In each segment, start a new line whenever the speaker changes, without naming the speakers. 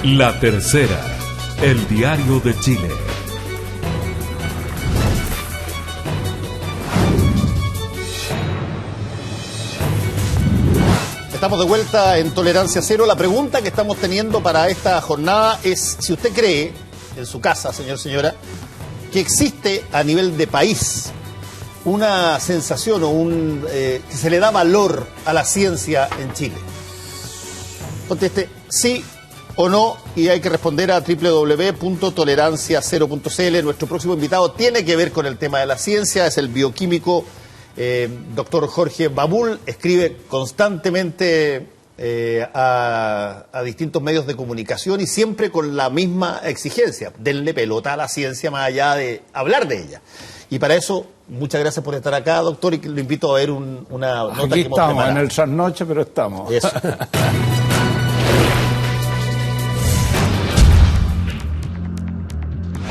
La Tercera, el diario de Chile.
Estamos de vuelta en Tolerancia Cero. La pregunta que estamos teniendo para esta jornada es si usted cree, en su casa, señor, señora, que existe a nivel de país una sensación o que se le da valor a la ciencia en Chile. Conteste sí o no y hay que responder a www.toleranciacero.cl. Nuestro próximo invitado tiene que ver con el tema de la ciencia, es el bioquímico doctor Jorge Babul. Escribe constantemente a distintos medios de comunicación y siempre con la misma exigencia: denle pelota a la ciencia más allá de hablar de ella. Y para eso, muchas gracias por estar acá, doctor, y lo invito a ver una nota
aquí
que hemos
estamos,
preparado.
en el trasnoche, pero estamos.
Eso.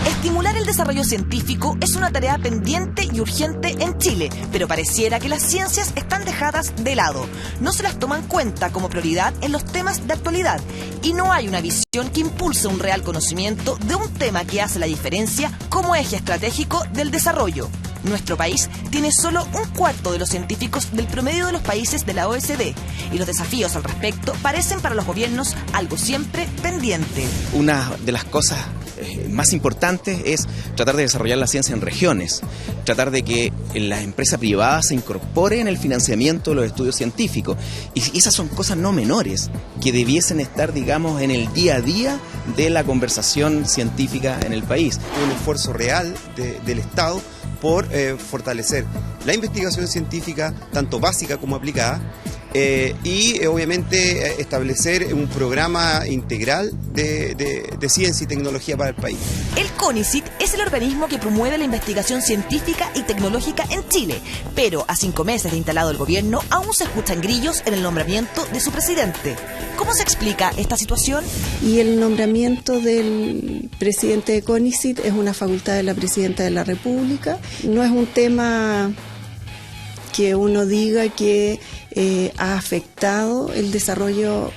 Estimular el desarrollo científico es una tarea pendiente y urgente en Chile, pero pareciera que las ciencias están dejadas de lado. No se las toma en cuenta como prioridad en los temas de actualidad y no hay una visión que impulse un real conocimiento de un tema que hace la diferencia como eje estratégico del desarrollo. Nuestro país tiene solo un cuarto de los científicos del promedio de los países de la OECD y los desafíos al respecto parecen para los gobiernos algo siempre pendiente.
Una de las cosas más importantes es tratar de desarrollar la ciencia en regiones, tratar de que la empresa privada se incorpore en el financiamiento de los estudios científicos. Y esas son cosas no menores que debiesen estar, digamos, en el día a día de la conversación científica en el país.
Un esfuerzo real del Estado por fortalecer la investigación científica, tanto básica como aplicada, y obviamente establecer un programa integral de ciencia y tecnología para el país.
El CONICYT es el organismo que promueve la investigación científica y tecnológica en Chile, pero a 5 meses de instalado el gobierno aún se escuchan grillos en el nombramiento de su presidente. ¿Cómo se explica esta situación?
Y el nombramiento del presidente de CONICYT es una facultad de la presidenta de la República. No es un tema que uno diga que ha afectado el desarrollo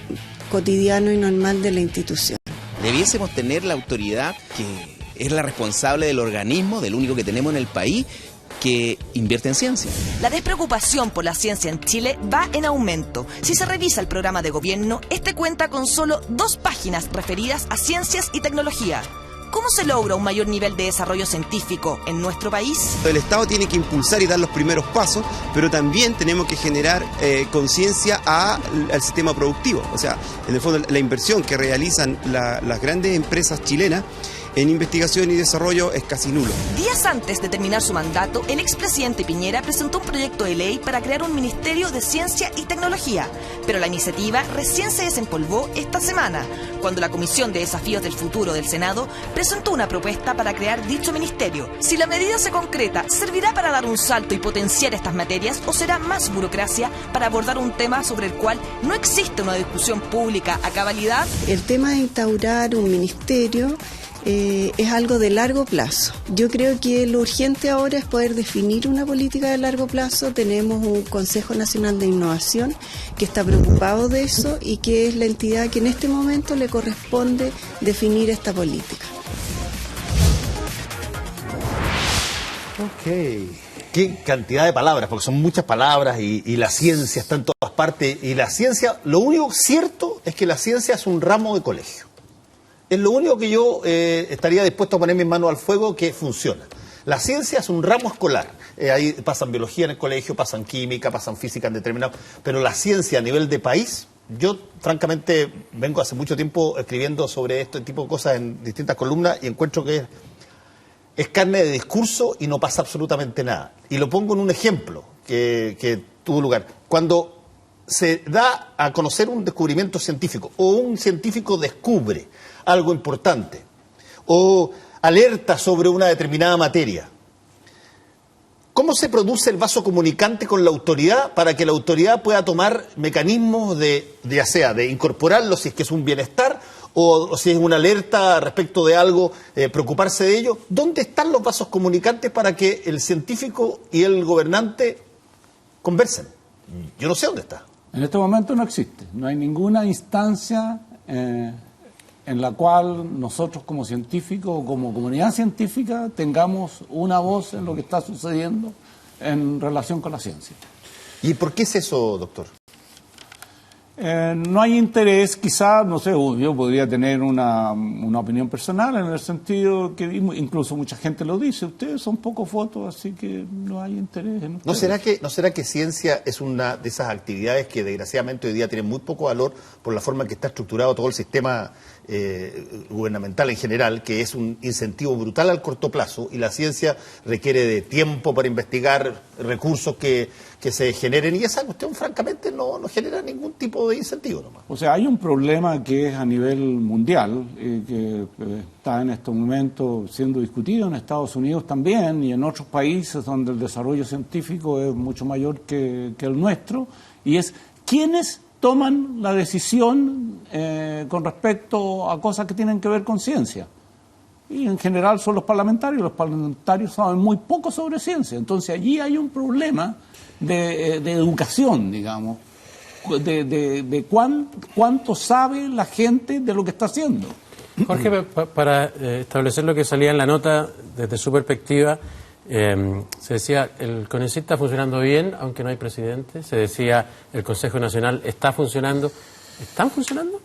cotidiano y normal de la institución.
Debiésemos tener la autoridad que es la responsable del organismo, del único que tenemos en el país, que invierte en ciencia.
La despreocupación por la ciencia en Chile va en aumento. Si se revisa el programa de gobierno, este cuenta con solo 2 páginas referidas a ciencias y tecnología. ¿Cómo se logra un mayor nivel de desarrollo científico en nuestro país?
El Estado tiene que impulsar y dar los primeros pasos, pero también tenemos que generar conciencia al sistema productivo. O sea, en el fondo, la inversión que realizan las grandes empresas chilenas en investigación y desarrollo es casi nulo.
Días antes de terminar su mandato, el expresidente Piñera presentó un proyecto de ley para crear un Ministerio de Ciencia y Tecnología, pero la iniciativa recién se desempolvó esta semana, cuando la Comisión de Desafíos del Futuro del Senado presentó una propuesta para crear dicho ministerio. Si la medida se concreta, ¿servirá para dar un salto y potenciar estas materias o será más burocracia para abordar un tema sobre el cual no existe una discusión pública a cabalidad?
El tema de instaurar un ministerio es algo de largo plazo. Yo creo que lo urgente ahora es poder definir una política de largo plazo. Tenemos un Consejo Nacional de Innovación que está preocupado de eso y que es la entidad que en este momento le corresponde definir esta política.
Ok. Qué cantidad de palabras, porque son muchas palabras y la ciencia está en todas partes. Y la ciencia, lo único cierto es que la ciencia es un ramo de colegio. Es lo único que yo estaría dispuesto a poner mis manos al fuego que funciona. La ciencia es un ramo escolar. Ahí pasan biología en el colegio, pasan química, pasan física en determinado. Pero la ciencia a nivel de país, yo francamente vengo hace mucho tiempo escribiendo sobre este tipo de cosas en distintas columnas y encuentro que es carne de discurso y no pasa absolutamente nada. Y lo pongo en un ejemplo que tuvo lugar. Cuando se da a conocer un descubrimiento científico o un científico descubre algo importante o alerta sobre una determinada materia, ¿cómo se produce el vaso comunicante con la autoridad para que la autoridad pueda tomar mecanismos ya sea de incorporarlo si es que es un bienestar o si es una alerta respecto de algo, preocuparse de ello? ¿Dónde están los vasos comunicantes para que el científico y el gobernante conversen? Yo no sé dónde está.
En este momento no existe, no hay ninguna instancia en la cual nosotros como científicos o como comunidad científica tengamos una voz en lo que está sucediendo en relación con la ciencia.
¿Y por qué es eso, doctor?
No hay interés, quizá, no sé, yo podría tener una opinión personal en el sentido que incluso mucha gente lo dice, ustedes son pocos votos, así que no hay interés en ustedes.
¿No será que ciencia es una de esas actividades que desgraciadamente hoy día tienen muy poco valor por la forma en que está estructurado todo el sistema gubernamental en general, que es un incentivo brutal al corto plazo, y la ciencia requiere de tiempo para investigar, recursos que se generen, y esa cuestión francamente no genera ningún tipo de incentivo nomás?
O sea, hay un problema que es a nivel mundial, que está en este momento siendo discutido en Estados Unidos también y en otros países donde el desarrollo científico es mucho mayor que el nuestro, y es quiénes toman la decisión con respecto a cosas que tienen que ver con ciencia. Y en general son los parlamentarios saben muy poco sobre ciencia, entonces allí hay un problema de educación, digamos, de cuánto sabe la gente de lo que está haciendo.
Jorge, para establecer lo que salía en la nota desde su perspectiva, se decía el CONICYT está funcionando bien, aunque no hay presidente. Se decía el Consejo Nacional está funcionando. ¿Están funcionando?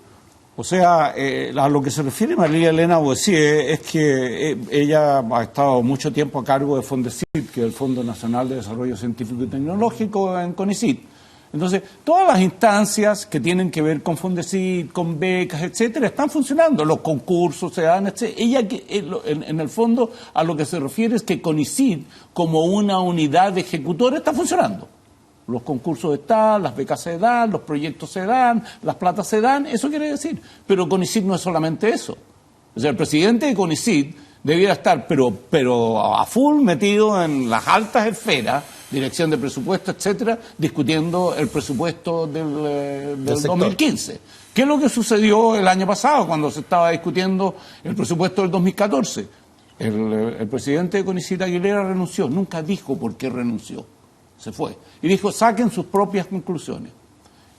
O sea, a lo que se refiere María Elena Boessier es que ella ha estado mucho tiempo a cargo de FONDECYT, que es el Fondo Nacional de Desarrollo Científico y Tecnológico en CONICYT. Entonces, todas las instancias que tienen que ver con FONDECYT, con becas, etcétera, están funcionando. Los concursos se dan, etcétera. Ella, en el fondo, a lo que se refiere es que CONICYT, como una unidad ejecutora, está funcionando. Los concursos están, las becas se dan, los proyectos se dan, las platas se dan, eso quiere decir. Pero CONICYT no es solamente eso. O sea, el presidente de CONICYT debiera estar, pero a full metido en las altas esferas, dirección de presupuesto, etcétera, discutiendo el presupuesto del 2015. ¿Qué es lo que sucedió el año pasado cuando se estaba discutiendo el presupuesto del 2014? El presidente de CONICYT, Aguilera, renunció, nunca dijo por qué renunció. Se fue. Y dijo, saquen sus propias conclusiones.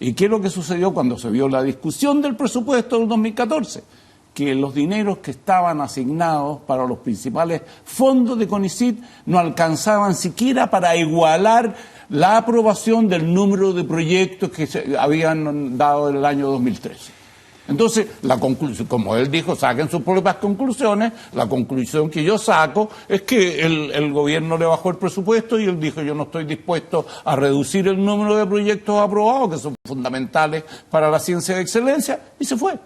¿Y qué es lo que sucedió cuando se vio la discusión del presupuesto del 2014? Que los dineros que estaban asignados para los principales fondos de CONICYT no alcanzaban siquiera para igualar la aprobación del número de proyectos que se habían dado en el año 2013. Entonces, la conclusión, como él dijo, saquen sus propias conclusiones, la conclusión que yo saco es que el gobierno le bajó el presupuesto y él dijo, yo no estoy dispuesto a reducir el número de proyectos aprobados, que son fundamentales para la ciencia de excelencia, y se fue.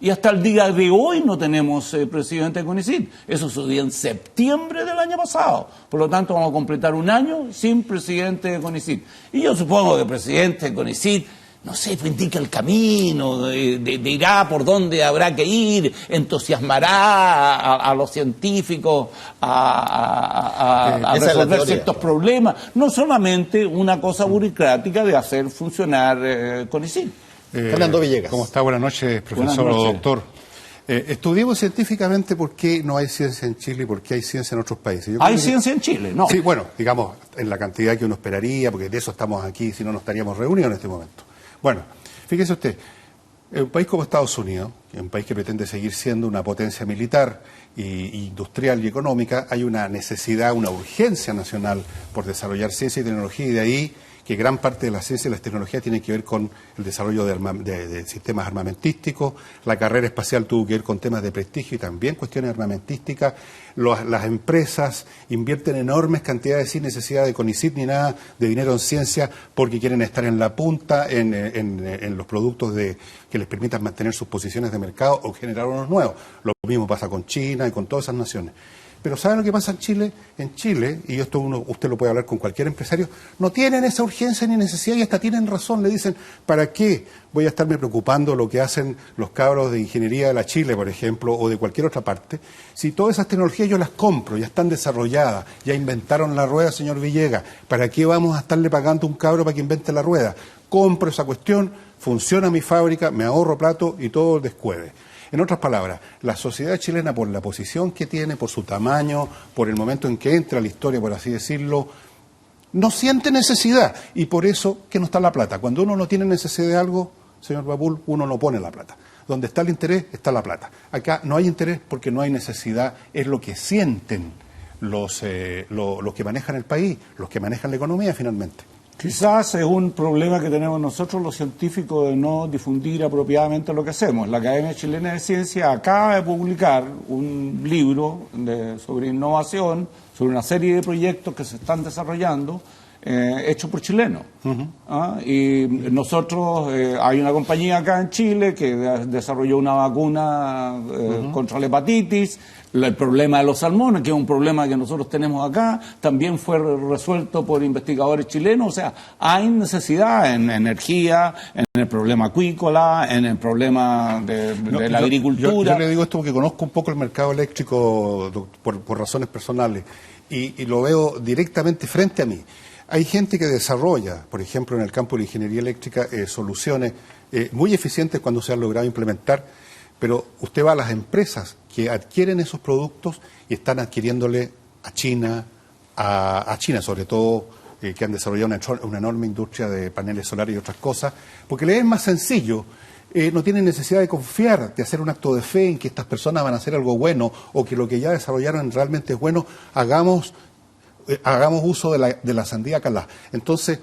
Y hasta el día de hoy no tenemos presidente de CONICYT. Eso sucedió en septiembre del año pasado. Por lo tanto, vamos a completar un año sin presidente de CONICYT. Y yo supongo que el presidente de CONICYT, no sé, pues indica el camino, dirá por dónde habrá que ir, entusiasmará a los científicos a resolver ciertos problemas. No solamente una cosa burocrática de hacer funcionar CONICYT.
Fernando Villegas.
¿Cómo está? Buenas noches, profesor o doctor. Estudiemos científicamente por qué no hay ciencia en Chile y por qué hay ciencia en otros países.
¿Hay ciencia en Chile? No.
Sí, bueno, digamos, en la cantidad que uno esperaría, porque de eso estamos aquí, si no, no estaríamos reunidos en este momento. Bueno, fíjese usted, en un país como Estados Unidos, un país que pretende seguir siendo una potencia militar, industrial y económica, hay una necesidad, una urgencia nacional por desarrollar ciencia y tecnología, y de ahí que gran parte de la ciencia y las tecnologías tienen que ver con el desarrollo de sistemas armamentísticos. La carrera espacial tuvo que ver con temas de prestigio y también cuestiones armamentísticas. Las empresas invierten enormes cantidades sin necesidad de CONICYT ni nada de dinero en ciencia porque quieren estar en la punta en los productos que les permitan mantener sus posiciones de mercado o generar unos nuevos. Lo mismo pasa con China y con todas esas naciones. Pero ¿saben lo que pasa en Chile? En Chile, y esto usted lo puede hablar con cualquier empresario, no tienen esa urgencia ni necesidad y hasta tienen razón. Le dicen, ¿para qué voy a estarme preocupando lo que hacen los cabros de ingeniería de la Chile, por ejemplo, o de cualquier otra parte? Si todas esas tecnologías yo las compro, ya están desarrolladas, ya inventaron la rueda, señor Villegas, ¿para qué vamos a estarle pagando a un cabro para que invente la rueda? Compro esa cuestión, funciona mi fábrica, me ahorro plato y todo descueve. En otras palabras, la sociedad chilena, por la posición que tiene, por su tamaño, por el momento en que entra a la historia, por así decirlo, no siente necesidad. Y por eso que no está la plata. Cuando uno no tiene necesidad de algo, señor Babul, uno no pone la plata. Donde está el interés, está la plata. Acá no hay interés porque no hay necesidad, es lo que sienten los que manejan el país, los que manejan la economía finalmente.
Quizás es un problema que tenemos nosotros los científicos de no difundir apropiadamente lo que hacemos. La Academia Chilena de Ciencias acaba de publicar un libro sobre innovación, sobre una serie de proyectos que se están desarrollando, hechos por chilenos. Y nosotros, hay una compañía acá en Chile que desarrolló una vacuna contra la hepatitis. El problema de los salmones, que es un problema que nosotros tenemos acá, también fue resuelto por investigadores chilenos. O sea, hay necesidad en energía, en el problema acuícola, en el problema de la agricultura.
Yo le digo esto porque conozco un poco el mercado eléctrico por razones personales y lo veo directamente frente a mí. Hay gente que desarrolla, por ejemplo, en el campo de la ingeniería eléctrica, soluciones muy eficientes cuando se han logrado implementar, pero usted va a las empresas que adquieren esos productos y están adquiriéndole a China, a China sobre todo, que han desarrollado una enorme industria de paneles solares y otras cosas, porque les es más sencillo, no tienen necesidad de confiar, de hacer un acto de fe en que estas personas van a hacer algo bueno o que lo que ya desarrollaron realmente es bueno, hagamos uso de la sandía calá. Entonces,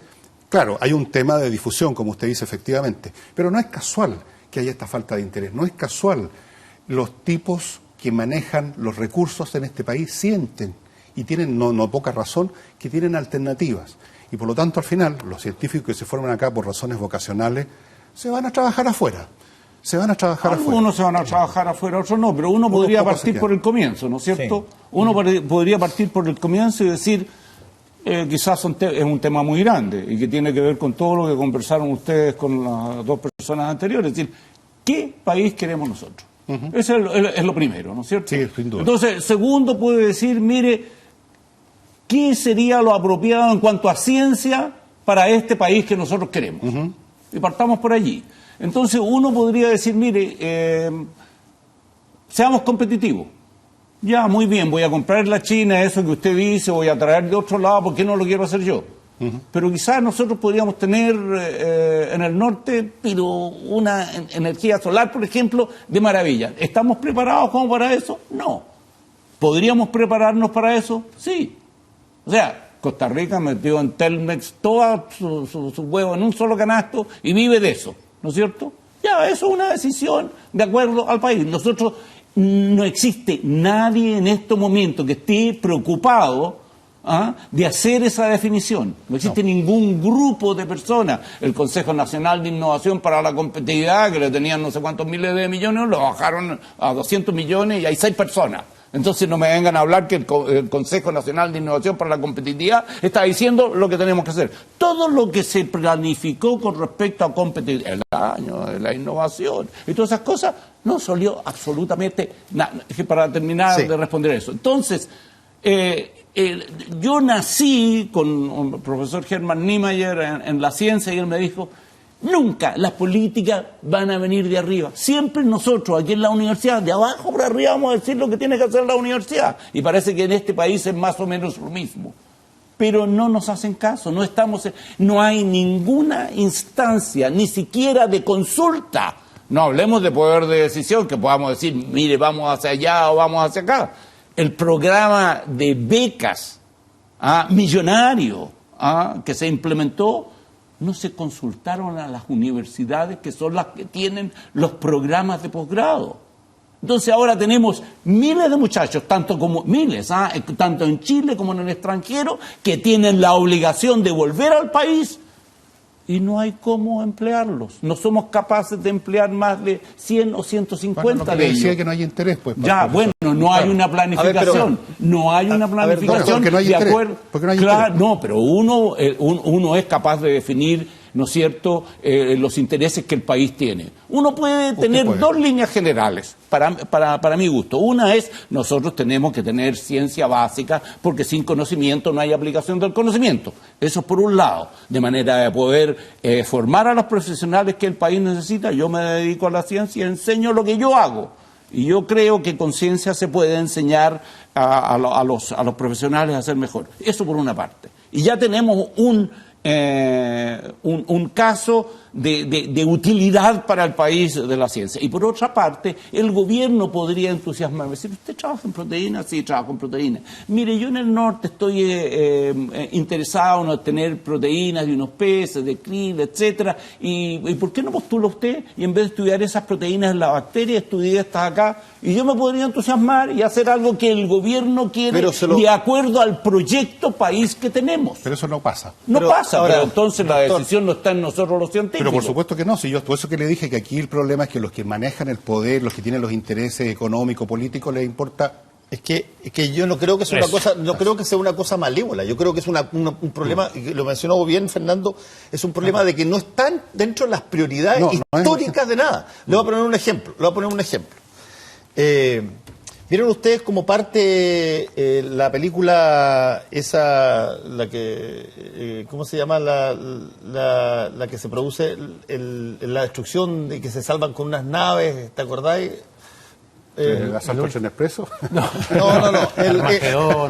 claro, hay un tema de difusión, como usted dice, efectivamente, pero no es casual que haya esta falta de interés, no es casual. Los tipos que manejan los recursos en este país sienten, y tienen no poca razón, que tienen alternativas. Y por lo tanto, al final, los científicos que se forman acá por razones vocacionales, se van a trabajar afuera.
Algunos se van a trabajar afuera, otros no, pero uno podría partir por el comienzo, ¿no es cierto? Sí. Uno podría partir por el comienzo y decir, quizás es un tema muy grande y que tiene que ver con todo lo que conversaron ustedes con las dos personas anteriores, es decir, ¿qué país queremos nosotros? Eso es lo primero, ¿no es cierto?
Sí, sin duda.
Entonces, segundo puede decir, mire, ¿qué sería lo apropiado en cuanto a ciencia para este país que nosotros queremos? Y partamos por allí. Entonces uno podría decir, mire, seamos competitivos. Ya, muy bien, voy a comprar en la China eso que usted dice, voy a traer de otro lado, ¿por qué no lo quiero hacer yo? Pero quizás nosotros podríamos tener en el norte, pero una energía solar, por ejemplo, de maravilla. ¿Estamos preparados como para eso? No. ¿Podríamos prepararnos para eso? Sí. O sea, Costa Rica metió en Telmex todos sus huevos en un solo canasto y vive de eso, ¿no es cierto? Ya, eso es una decisión de acuerdo al país. Nosotros, no existe nadie en estos momentos que esté preocupado de hacer esa definición. No existe ningún grupo de personas. El Consejo Nacional de Innovación para la Competitividad, que le tenían no sé cuántos miles de millones, lo bajaron a 200 millones y hay 6 personas. Entonces no me vengan a hablar que el Consejo Nacional de Innovación para la Competitividad está diciendo lo que tenemos que hacer. Todo lo que se planificó con respecto a competitividad, el año de la innovación y todas esas cosas, no salió absolutamente nada. Para terminar de responder eso. Entonces, yo nací con el profesor Hermann Niemeyer en la ciencia y él me dijo, nunca las políticas van a venir de arriba. Siempre nosotros aquí en la universidad, de abajo por arriba, vamos a decir lo que tiene que hacer la universidad. Y parece que en este país es más o menos lo mismo. Pero no nos hacen caso, no hay ninguna instancia, ni siquiera de consulta. No hablemos de poder de decisión, que podamos decir, mire, vamos hacia allá o vamos hacia acá. El programa de becas millonario que se implementó, no se consultaron a las universidades que son las que tienen los programas de posgrado. Entonces ahora tenemos miles de muchachos, tanto en Chile como en el extranjero, que tienen la obligación de volver al país y no hay cómo emplearlos. No somos capaces de emplear más de 100 o 150 de ellos.
Decía que no hay interés, pues.
Ya, bueno, no hay una planificación. No hay una planificación de acuerdo. Claro, no, pero uno es capaz de definir, ¿no es cierto?, los intereses que el país tiene. Uno puede tener dos líneas generales, para mi gusto. Una es, nosotros tenemos que tener ciencia básica, porque sin conocimiento no hay aplicación del conocimiento. Eso por un lado, de manera de poder formar a los profesionales que el país necesita. Yo me dedico a la ciencia y enseño lo que yo hago. Y yo creo que con ciencia se puede enseñar a los profesionales a ser mejor. Eso por una parte. Y ya tenemos un caso de utilidad para el país de la ciencia. Y por otra parte, el gobierno podría entusiasmarme, decir, ¿usted trabaja en proteínas? Sí, trabajo en proteínas. Mire, yo en el norte estoy interesado en obtener proteínas de unos peces, de krill, etcétera, y ¿por qué no postula usted? Y en vez de estudiar esas proteínas en la bacteria, estudié estas acá, y yo me podría entusiasmar y hacer algo que el gobierno quiere de acuerdo al proyecto país que tenemos.
Pero eso no pasa.
No pasa, pero entonces la decisión no está en nosotros los científicos.
Pero por supuesto que no, si yo, por eso que le dije que aquí el problema es que los que manejan el poder, los que tienen los intereses económicos, políticos, les importa.
Es que yo no creo que sea una cosa, no creo que sea una cosa malévola. Yo creo que es un problema, y lo mencionó bien Fernando, es un problema de que no están dentro de las prioridades históricas de nada. Le voy a poner un ejemplo. ¿Vieron ustedes como parte la película esa, la que, ¿cómo se llama? La que se produce la destrucción de que se salvan con unas naves, ¿te acordáis?
¿El asalto al Tren Expreso?
No. Pero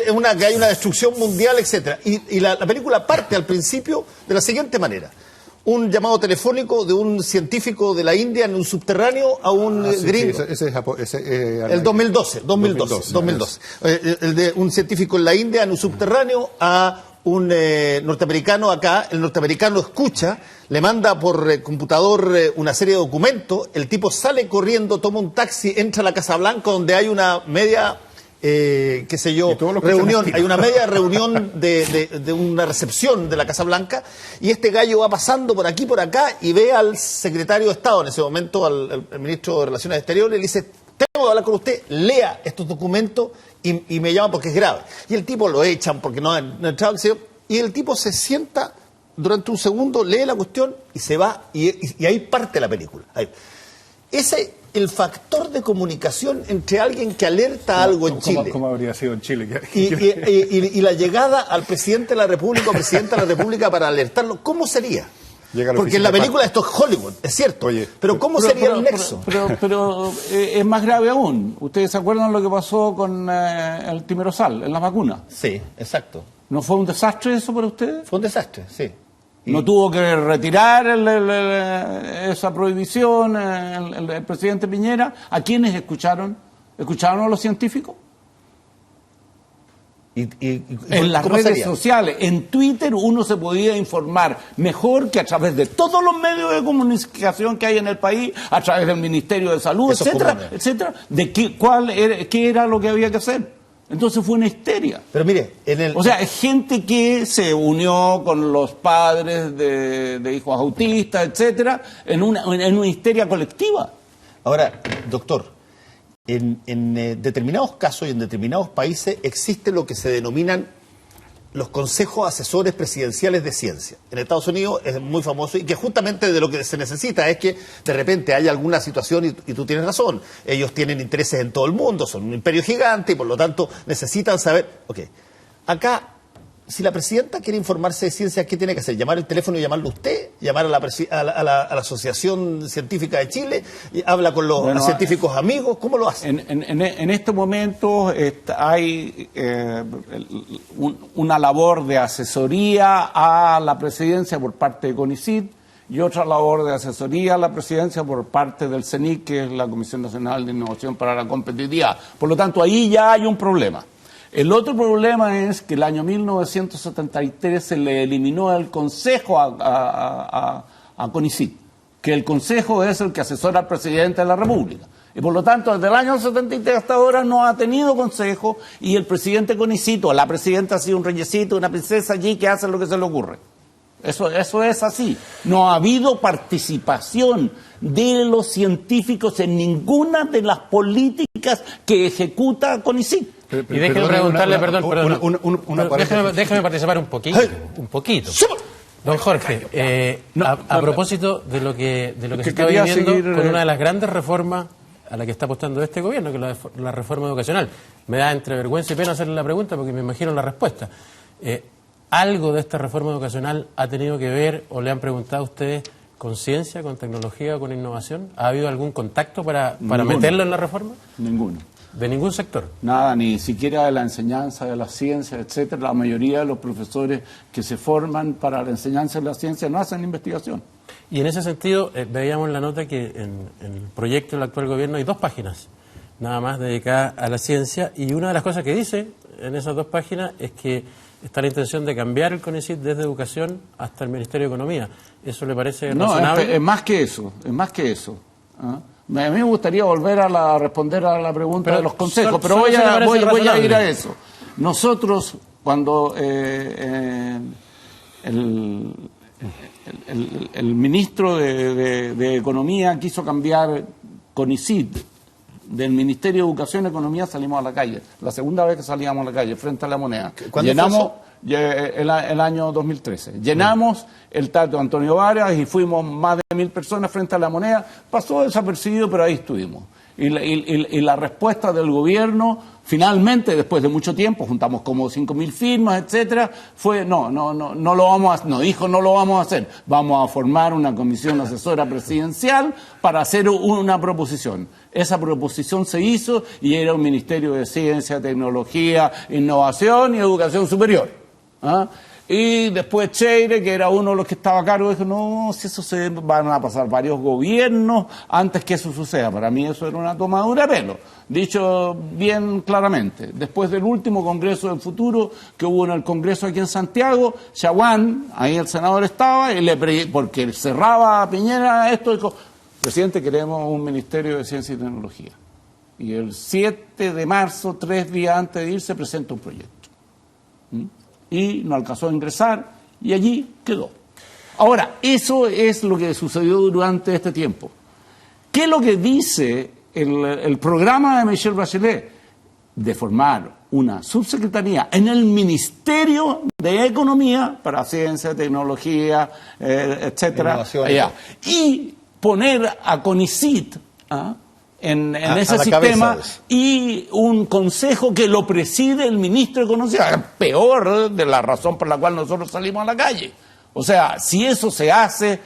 es una que hay una destrucción mundial, etcétera. Y la película parte al principio de la siguiente manera. Un llamado telefónico de un científico de la India en un subterráneo a un gringo. El 2012. El de un científico en la India en un subterráneo a un norteamericano acá. El norteamericano escucha, le manda por computador una serie de documentos. El tipo sale corriendo, toma un taxi, entra a la Casa Blanca donde hay una media... qué sé yo, reunión, hay una media reunión de una recepción de la Casa Blanca, y este gallo va pasando por aquí, por acá, y ve al secretario de Estado, en ese momento al ministro de Relaciones Exteriores, y le dice, tengo que hablar con usted, lea estos documentos y me llama porque es grave. Y el tipo lo echan porque no ha entrado, y el tipo se sienta durante un segundo, lee la cuestión y se va, y ahí parte la película. El factor de comunicación entre alguien que alerta algo en Chile.
¿Cómo habría sido en Chile?
Y la llegada al presidente de la República o presidenta de la República para alertarlo, ¿cómo sería? Porque en la película esto es Hollywood, es cierto. Pero ¿cómo sería el nexo?
Pero es más grave aún. ¿Ustedes se acuerdan lo que pasó con el timerosal en las vacunas?
Sí, exacto.
¿No fue un desastre eso para ustedes?
Fue un desastre, sí.
¿No tuvo que retirar esa prohibición el presidente Piñera? ¿A quiénes escucharon? ¿Escucharon a los científicos? En las redes sociales, en Twitter, uno se podía informar mejor que a través de todos los medios de comunicación que hay en el país, a través del Ministerio de Salud, etcétera, de qué era lo que había que hacer. Entonces fue una histeria.
Pero mire,
o sea, es gente que se unió con los padres de hijos autistas, etcétera, en una histeria colectiva.
Ahora, doctor, en determinados casos y en determinados países existe lo que se denominan los consejos asesores presidenciales de ciencia. En Estados Unidos es muy famoso, y que justamente de lo que se necesita es que de repente haya alguna situación, y tú tienes razón, ellos tienen intereses en todo el mundo, son un imperio gigante y por lo tanto necesitan saber. Acá, si la presidenta quiere informarse de ciencia, ¿qué tiene que hacer? ¿Llamar el teléfono y llamarlo usted? ¿Llamar a la Asociación Científica de Chile? ¿Habla con los científicos amigos? ¿Cómo lo hace?
En este momento hay una labor de asesoría a la presidencia por parte de CONICYT y otra labor de asesoría a la presidencia por parte del CENIC, que es la Comisión Nacional de Innovación para la Competitividad. Por lo tanto, ahí ya hay un problema. El otro problema es que el año 1973 se le eliminó el consejo a CONICYT, que el consejo es el que asesora al presidente de la República. Y por lo tanto, desde el año 73 hasta ahora no ha tenido consejo, y el presidente CONICYT o la presidenta ha sido un reyesito, una princesa allí que hace lo que se le ocurre. Eso es así. No ha habido participación de los científicos en ninguna de las políticas que ejecuta CONICYT.
Y déjeme preguntarle, déjeme participar un poquito. Don Jorge, a propósito de lo que se está viviendo con una de las grandes reformas a la que está apostando este gobierno, que es la reforma educacional. Me da entre vergüenza y pena hacerle la pregunta porque me imagino la respuesta. ¿Algo de esta reforma educacional ha tenido que ver o le han preguntado a ustedes con ciencia, con tecnología o con innovación? ¿Ha habido algún contacto para meterlo en la reforma?
Ninguno.
de ningún sector.
Nada, ni siquiera de la enseñanza de la ciencia, etcétera. La mayoría de los profesores que se forman para la enseñanza de la ciencia no hacen investigación.
Y en ese sentido, veíamos en la nota que en el proyecto del actual gobierno hay 2 páginas, nada más dedicadas a la ciencia, y una de las cosas que dice en esas 2 páginas es que está la intención de cambiar el CONICYT desde Educación hasta el Ministerio de Economía. ¿Eso le parece razonable?
No, es más que eso, es más que eso. ¿Ah? A mí me gustaría volver a responder a la pregunta de los consejos, pero voy a ir a eso. Nosotros, cuando el ministro de Economía quiso cambiar CONICYT del Ministerio de Educación y Economía, salimos a la calle. La segunda vez que salíamos a la calle, frente a la Moneda. Llenamos el año 2013. Llenamos el Teatro Antonio Varas y fuimos más de 1000 personas frente a la Moneda. Pasó desapercibido, pero ahí estuvimos. Y la respuesta del gobierno, finalmente, después de mucho tiempo, juntamos como 5000 firmas, etcétera, fue no lo vamos a, no dijo no lo vamos a hacer, vamos a formar una comisión asesora presidencial para hacer una proposición. Esa proposición se hizo y era un Ministerio de Ciencia, Tecnología, Innovación y Educación Superior. ¿Ah? Y después Cheire, que era uno de los que estaba a cargo, dijo, no, si eso se van a pasar varios gobiernos antes que eso suceda. Para mí eso era una tomadura de pelo, dicho bien claramente. Después del último Congreso del Futuro que hubo en el Congreso aquí en Santiago, Chaguán, ahí el senador estaba, y porque cerraba a Piñera esto, dijo, presidente, queremos un Ministerio de Ciencia y Tecnología. Y el 7 de marzo, 3 días antes de irse, presenta un proyecto. Y no alcanzó a ingresar y allí quedó. Ahora, eso es lo que sucedió durante este tiempo. ¿Qué es lo que dice el programa de Michelle Bachelet? De formar una subsecretaría en el Ministerio de Economía para Ciencia, Tecnología, etcétera, allá. Y poner a CONICYT en ese sistema y un consejo que lo preside el ministro de Economía, peor de la razón por la cual nosotros salimos a la calle. O sea, si eso se hace,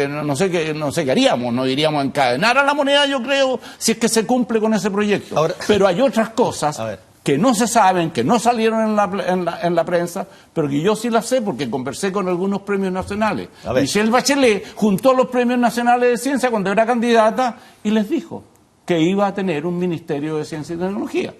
no sé qué haríamos, no iríamos a encadenar a la Moneda, yo creo, si es que se cumple con ese proyecto. Ahora, pero hay otras cosas que no se saben, que no salieron en la prensa, pero que yo sí las sé porque conversé con algunos premios nacionales. Michelle Bachelet juntó los premios nacionales de ciencia cuando era candidata y les dijo que iba a tener un Ministerio de Ciencia y Tecnología.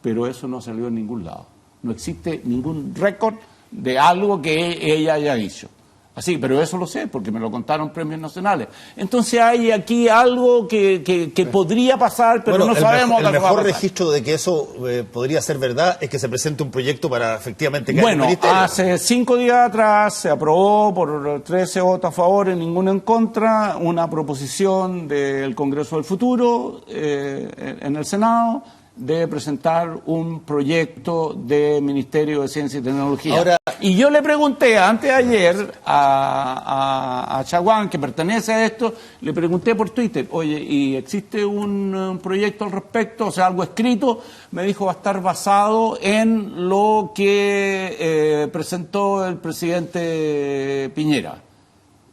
Pero eso no salió en ningún lado. No existe ningún récord de algo que ella haya dicho. Así, pero eso lo sé, porque me lo contaron premios nacionales. Entonces hay aquí algo que podría pasar, pero no sabemos.
El mejor registro de que eso podría ser verdad es que se presente un proyecto para efectivamente que haya un ministerio.
Hace 5 días atrás se aprobó por 13 votos a favor y ninguno en contra una proposición del Congreso del Futuro en el Senado de presentar un proyecto de Ministerio de Ciencia y Tecnología. Ahora, y yo le pregunté antes de ayer a Chaguán, que pertenece a esto, le pregunté por Twitter, oye, ¿y existe un proyecto al respecto? O sea, algo escrito. Me dijo, va a estar basado en lo que presentó el presidente Piñera.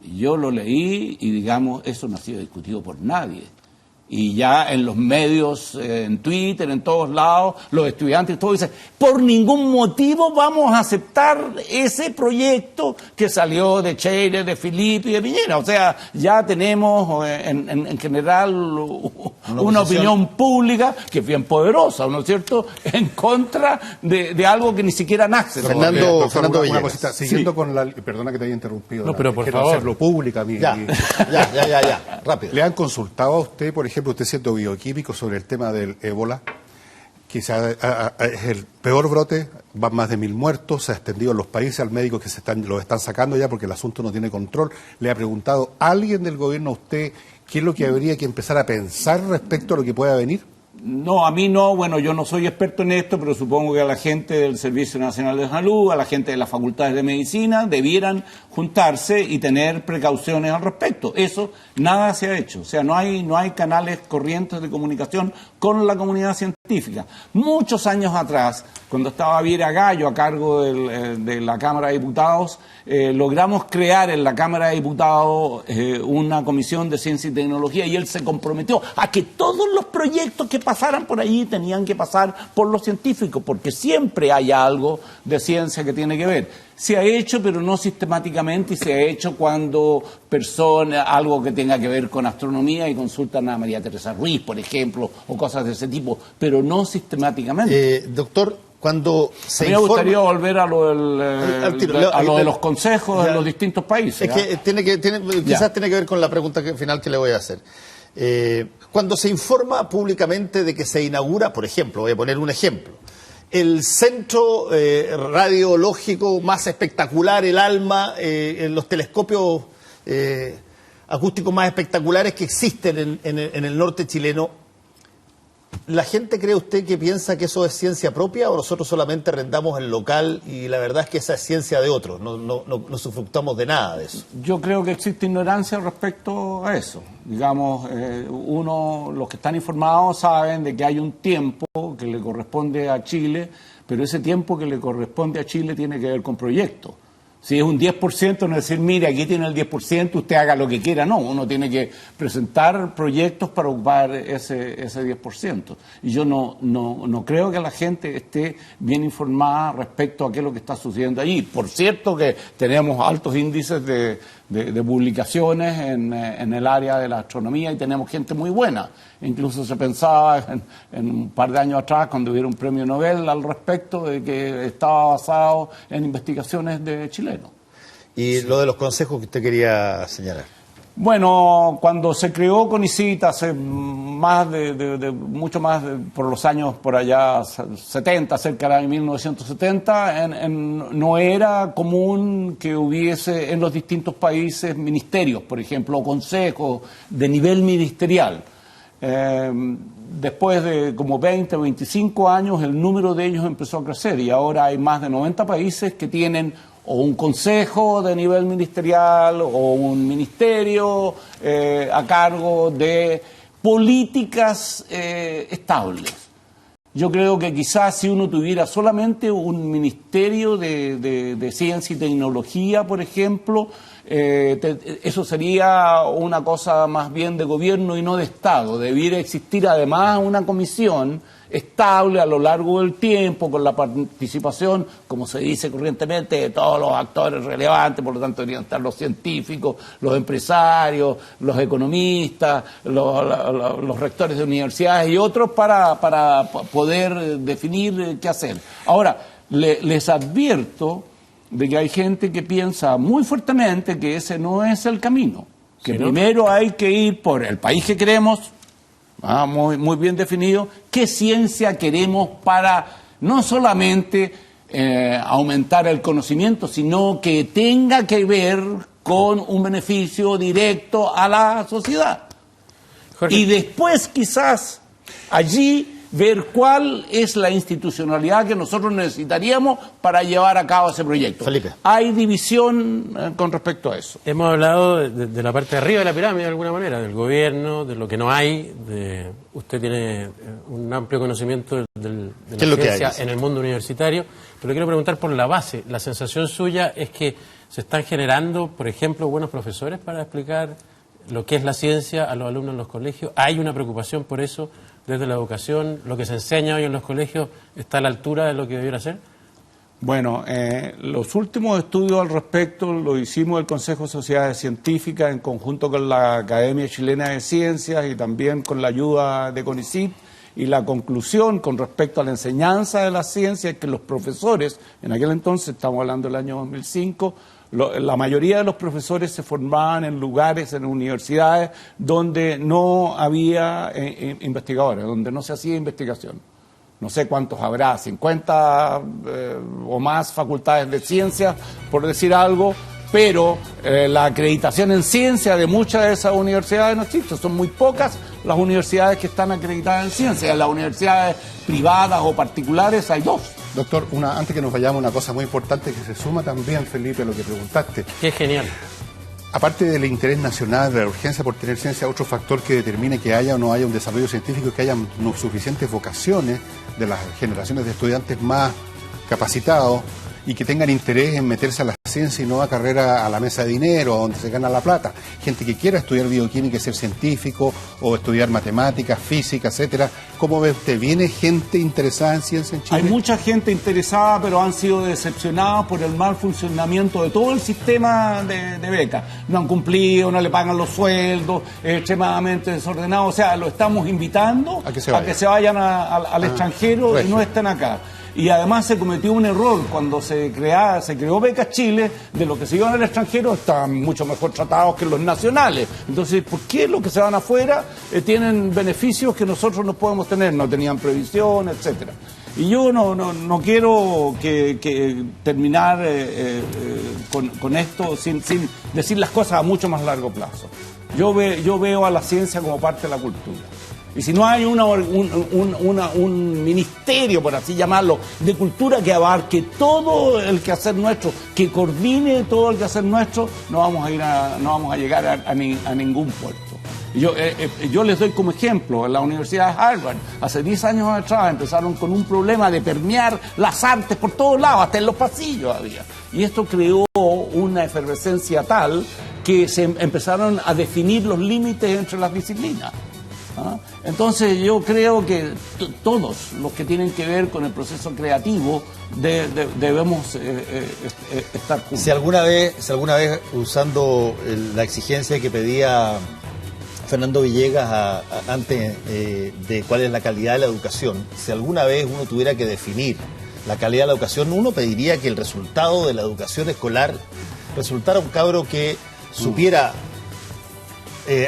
Y yo lo leí y, digamos, eso no ha sido discutido por nadie. Y ya en los medios, en Twitter, en todos lados, los estudiantes, todos dicen, por ningún motivo vamos a aceptar ese proyecto que salió de Cheire, de Filipe y de Piñera. O sea, ya tenemos en general una opinión pública que es bien poderosa, ¿no es cierto?, en contra de algo que ni siquiera nace.
Fernando una cosita, siguiendo con la... Perdona que te haya interrumpido.
No, pero por favor.
Hacerlo pública,
Ya, rápido.
¿Le han consultado a usted, por ejemplo, usted siendo bioquímico, sobre el tema del ébola? Que es el peor brote, van más de 1000 muertos, se ha extendido en los países, al médico que los están sacando ya porque el asunto no tiene control. ¿Le ha preguntado alguien del gobierno a usted qué es lo que habría que empezar a pensar respecto a lo que pueda venir?
No, a mí no. Bueno, yo no soy experto en esto, pero supongo que a la gente del Servicio Nacional de Salud, a la gente de las facultades de medicina, debieran juntarse y tener precauciones al respecto. Eso nada se ha hecho. O sea, no hay canales corrientes de comunicación con la comunidad científica. científica. Muchos años atrás, cuando estaba Viera Gallo a cargo de la Cámara de Diputados, logramos crear en la Cámara de Diputados una comisión de ciencia y tecnología, y él se comprometió a que todos los proyectos que pasaran por allí tenían que pasar por los científicos, porque siempre hay algo de ciencia que tiene que ver. Se ha hecho, pero no sistemáticamente, y se ha hecho cuando algo que tenga que ver con astronomía y consultan a María Teresa Ruiz, por ejemplo, o cosas de ese tipo, pero no sistemáticamente.
Doctor, cuando se
me gustaría volver a lo de los consejos en los distintos países.
Es que quizás tiene que ver con la pregunta final que le voy a hacer. Cuando se informa públicamente de que se inaugura, por ejemplo, voy a poner un ejemplo, el centro radiológico más espectacular, el ALMA, en los telescopios acústicos más espectaculares que existen en el norte chileno, ¿la gente cree usted que piensa que eso es ciencia propia o nosotros solamente arrendamos el local y la verdad es que esa es ciencia de otros? No usufructamos de nada de eso.
Yo creo que existe ignorancia respecto a eso. Digamos, los que están informados saben de que hay un tiempo que le corresponde a Chile, pero ese tiempo que le corresponde a Chile tiene que ver con proyectos. Si es un 10%, no es decir, mire, aquí tiene el 10%, usted haga lo que quiera. No, uno tiene que presentar proyectos para ocupar ese 10%. Y yo no creo que la gente esté bien informada respecto a qué es lo que está sucediendo allí. Por cierto que tenemos altos índices de publicaciones en el área de la astronomía y tenemos gente muy buena. Incluso se pensaba en un par de años atrás, cuando hubiera un premio Nobel al respecto, de que estaba basado en investigaciones de chilenos.
Y lo de los consejos que usted quería señalar.
Bueno, cuando se creó CONICIT hace mucho más por los años por allá 70, cerca de 1970, no era común que hubiese en los distintos países ministerios, por ejemplo, o consejos de nivel ministerial. Después de como 20 o 25 años, el número de ellos empezó a crecer y ahora hay más de 90 países que tienen o un consejo de nivel ministerial o un ministerio a cargo de políticas estables. Yo creo que quizás si uno tuviera solamente un ministerio de ciencia y tecnología, por ejemplo, eso sería una cosa más bien de gobierno y no de Estado. Debiera existir además una comisión estable a lo largo del tiempo, con la participación, como se dice corrientemente, de todos los actores relevantes. Por lo tanto deberían estar los científicos, los empresarios, los economistas, los rectores de universidades y otros para poder definir qué hacer. Ahora, les advierto de que hay gente que piensa muy fuertemente que ese no es el camino, que primero hay que ir por el país que queremos, muy bien definido, qué ciencia queremos para no solamente aumentar el conocimiento, sino que tenga que ver con un beneficio directo a la sociedad. Jorge. Y después quizás allí ver cuál es la institucionalidad que nosotros necesitaríamos para llevar a cabo ese proyecto.
Felipe.
Hay división con respecto a eso.
Hemos hablado de la parte de arriba de la pirámide de alguna manera, del gobierno, de lo que no hay. Usted tiene un amplio conocimiento de la ciencia en el mundo universitario, pero le quiero preguntar por la base. La sensación suya es que se están generando, por ejemplo, buenos profesores para explicar lo que es la ciencia a los alumnos en los colegios. ¿Hay una preocupación por eso desde la educación? ¿Lo que se enseña hoy en los colegios está a la altura de lo que debiera ser?
Bueno, los últimos estudios al respecto lo hicimos el Consejo de Sociedades Científicas en conjunto con la Academia Chilena de Ciencias y también con la ayuda de CONICIT, y la conclusión con respecto a la enseñanza de la ciencia es que los profesores, en aquel entonces, estamos hablando del año 2005, la mayoría de los profesores se formaban en lugares, en universidades, donde no había investigadores, donde no se hacía investigación. No sé cuántos habrá, 50 o más facultades de ciencias, por decir algo, pero la acreditación en ciencia de muchas de esas universidades no existe. Son muy pocas las universidades que están acreditadas en ciencia. En las universidades privadas o particulares hay 2.
Doctor, antes que nos vayamos, una cosa muy importante que se suma también, Felipe, a lo que preguntaste.
Qué genial.
aparte del interés nacional, de la urgencia por tener ciencia, otro factor que determine que haya o no haya un desarrollo científico es que haya no suficientes vocaciones de las generaciones de estudiantes más capacitados y que tengan interés en meterse a la ciencia y no a carrera a la mesa de dinero, a donde se gana la plata. Gente que quiera estudiar bioquímica y ser científico, o estudiar matemáticas, física, etcétera. ¿Cómo ve usted? ¿Viene gente interesada en ciencia en Chile?
Hay mucha gente interesada, pero han sido decepcionados por el mal funcionamiento de todo el sistema de becas. No han cumplido, no le pagan los sueldos, es extremadamente desordenado. O sea, lo estamos invitando a que se vayan al extranjero y no estén acá. Y además se cometió un error cuando se creó Becas Chile, de los que se iban al extranjero están mucho mejor tratados que los nacionales. Entonces, ¿por qué los que se van afuera tienen beneficios que nosotros no podemos tener? No tenían previsión, etcétera. Y yo no quiero terminar con esto sin decir las cosas a mucho más largo plazo. Yo veo a la ciencia como parte de la cultura. Y si no hay un ministerio, por así llamarlo, de cultura que abarque todo el quehacer nuestro, que coordine todo el quehacer nuestro, no vamos a llegar a ningún puerto. Yo les doy como ejemplo, en la Universidad de Harvard, hace 10 años atrás empezaron con un problema de permear las artes por todos lados, hasta en los pasillos había. Y esto creó una efervescencia tal que se empezaron a definir los límites entre las disciplinas. Entonces yo creo que todos los que tienen que ver con el proceso creativo debemos estar juntos.
Si alguna vez usando la exigencia que pedía Fernando Villegas antes de cuál es la calidad de la educación, si alguna vez uno tuviera que definir la calidad de la educación, uno pediría que el resultado de la educación escolar resultara un cabro que supiera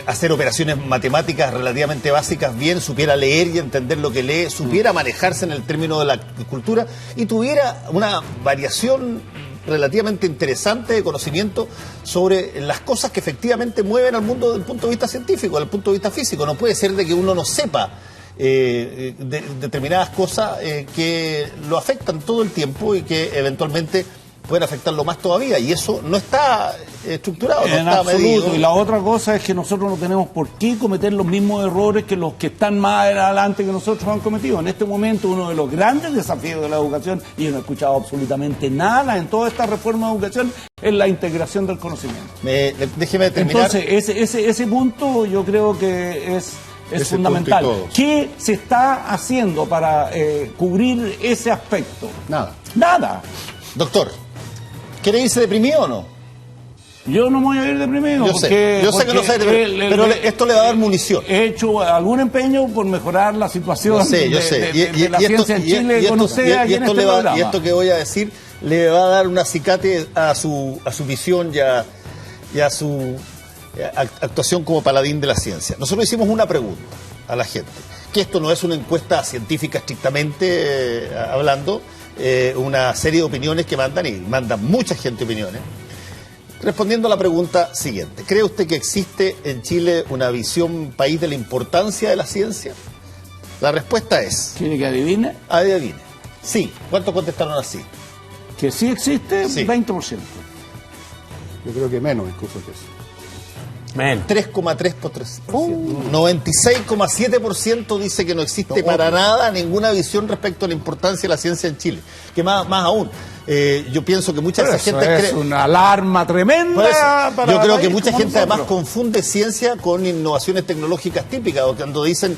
hacer operaciones matemáticas relativamente básicas bien, supiera leer y entender lo que lee, supiera manejarse en el término de la cultura y tuviera una variación relativamente interesante de conocimiento sobre las cosas que efectivamente mueven al mundo desde el punto de vista científico, desde el punto de vista físico. No puede ser de que uno no sepa determinadas cosas que lo afectan todo el tiempo y que eventualmente pueden afectarlo más todavía, y eso no está estructurado, no está medido.
Y la otra cosa es que nosotros no tenemos por qué cometer los mismos errores que los que están más adelante que nosotros han cometido. En este momento uno de los grandes desafíos de la educación, y yo no he escuchado absolutamente nada en toda esta reforma de educación, es la integración del conocimiento.
Déjeme terminar.
Entonces, ese punto yo creo que es fundamental. ¿Qué se está haciendo para cubrir ese aspecto? Nada.
Doctor, ¿quiere irse deprimido o no?
Yo no me voy a ir deprimido.
Yo sé que no se pero esto le va a dar munición.
He hecho algún empeño por mejorar la situación de la ciencia en Chile con usted aquí en este programa.
Y esto que voy a decir le va a dar un acicate a su visión y a su actuación como paladín de la ciencia. Nosotros hicimos una pregunta a la gente, que esto no es una encuesta científica estrictamente hablando, una serie de opiniones que mandan, y mandan mucha gente opiniones, respondiendo a la pregunta siguiente: ¿cree usted que existe en Chile una visión país de la importancia de la ciencia? La respuesta es...
¿Quiere que adivine?
Adivine. Sí. ¿Cuántos contestaron así?
Que sí existe, sí. 20%.
Yo creo que menos incluso que eso.
3,3%. 96,7% dice que no existe para nada ninguna visión respecto a la importancia de la ciencia en Chile. Que más aún, yo pienso que mucha de esa gente cree...
Es una alarma tremenda.
Yo creo que mucha gente además confunde ciencia con innovaciones tecnológicas típicas, o cuando dicen,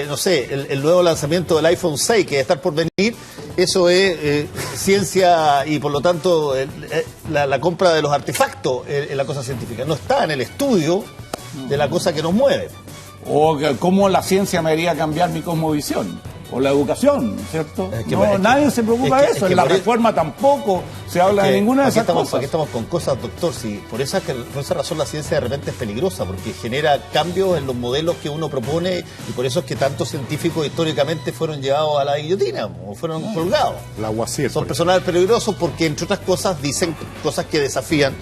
no sé, el nuevo lanzamiento del iPhone 6 que está por venir, eso es ciencia, y por lo tanto la compra de los artefactos es la cosa científica. No está en el estudio de la cosa que nos mueve.
O cómo la ciencia me haría cambiar mi cosmovisión. O la educación, ¿cierto? Nadie se preocupa de eso. En la reforma tampoco se habla de ninguna de esas cosas.
Aquí estamos con cosas, doctor. Sí, por esa razón la ciencia de repente es peligrosa, porque genera cambios en los modelos que uno propone, y por eso es que tantos científicos históricamente fueron llevados a la guillotina o fueron colgados.
La Guasier,
son personajes peligrosos porque, entre otras cosas, dicen cosas que desafían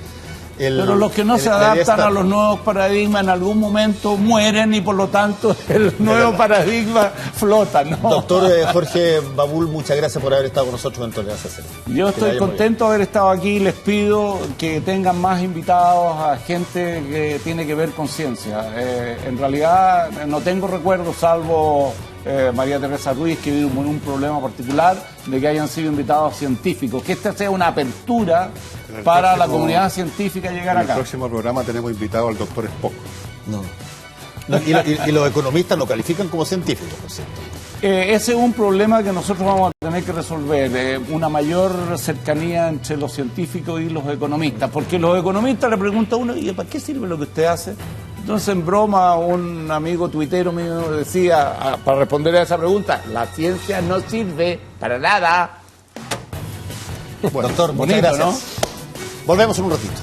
Pero los que no se adaptan a los nuevos paradigmas en algún momento mueren y por lo tanto el nuevo paradigma flota, ¿no?
Doctor Jorge Babul, muchas gracias por haber estado con nosotros en Tolerancia Cero.
Yo estoy contento de haber estado aquí. Les pido que tengan más invitados a gente que tiene que ver con ciencia. En realidad no tengo recuerdos, salvo María Teresa Ruiz, que vive con un problema particular, de que hayan sido invitados científicos. Que esta sea una apertura para la comunidad científica llegar acá.
En el próximo programa tenemos invitado al doctor Spock.
Y los economistas lo califican como científicos, por cierto.
Ese es un problema que nosotros vamos a tener que resolver, una mayor cercanía entre los científicos y los economistas, porque los economistas le preguntan a uno, ¿y para qué sirve lo que usted hace? Entonces, en broma, un amigo tuitero mío decía, para responder a esa pregunta, la ciencia no sirve para nada.
Bueno, doctor, muchas
Bonito,
gracias.
¿no?
Volvemos en un ratito.